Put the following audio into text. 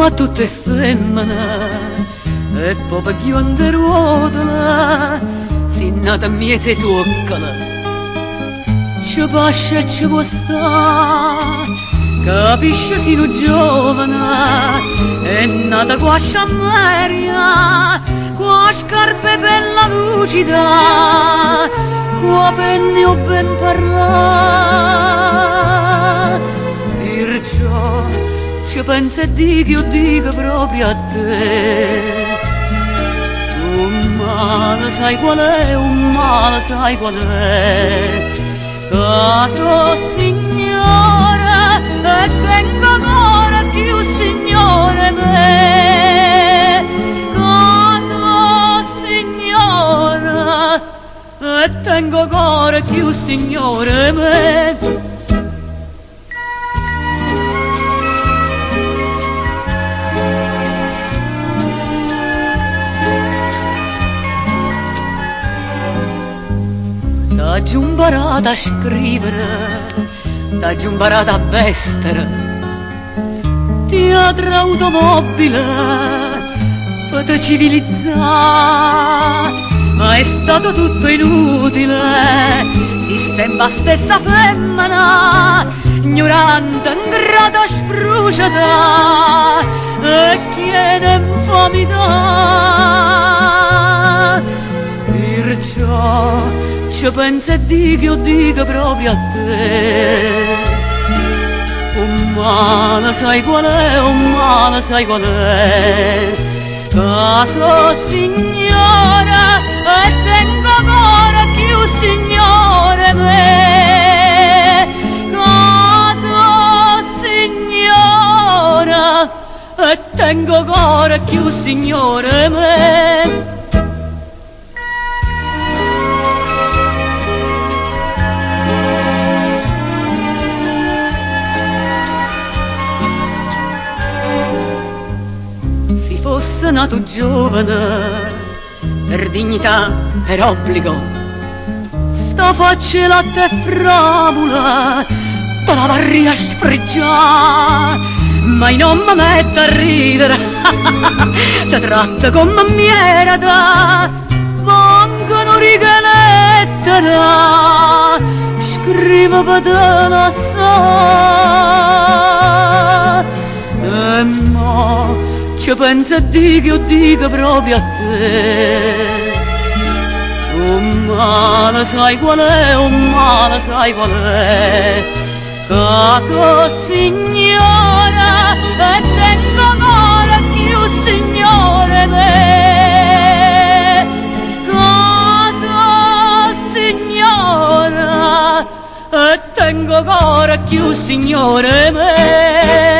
ma tutte femmine e poi per chiudere ruotola si nata miete suoccala ci pasce e ci può stare capisce sino giovane è nata qua sciammeria qua scarpe per la lucida qua penni o ben parlare perciò ci pensa e dico proprio a te un male sai qual è, un male sai qual è caso signore e tengo ancora più signore me caso signore e tengo ancora più signore me t'ho imparato a scrivere, t'ho imparato a vestere, teatro automobile, per te civilizzare, ma è stato tutto inutile, si sembra stessa femmina, ignorante, ingrata, spruciata, e chiede infamità, perciò ci pensa e dico proprio a te un male sai qual è, un male sai qual è caso signora e tengo ancora più signore me caso signora e tengo ancora più signore me fosse nato giovane per dignità, per obbligo sta faccia latte e framula te la varrei a sfregiare ma non mi metto a ridere ti tratta come mi era da mancano rigalette da scrivo per te la sa e mo ci pensa e dico proprio a te un male sai qual è, un male sai qual è caso signora e tengo ancora più signore me caso signora e tengo ancora più signore me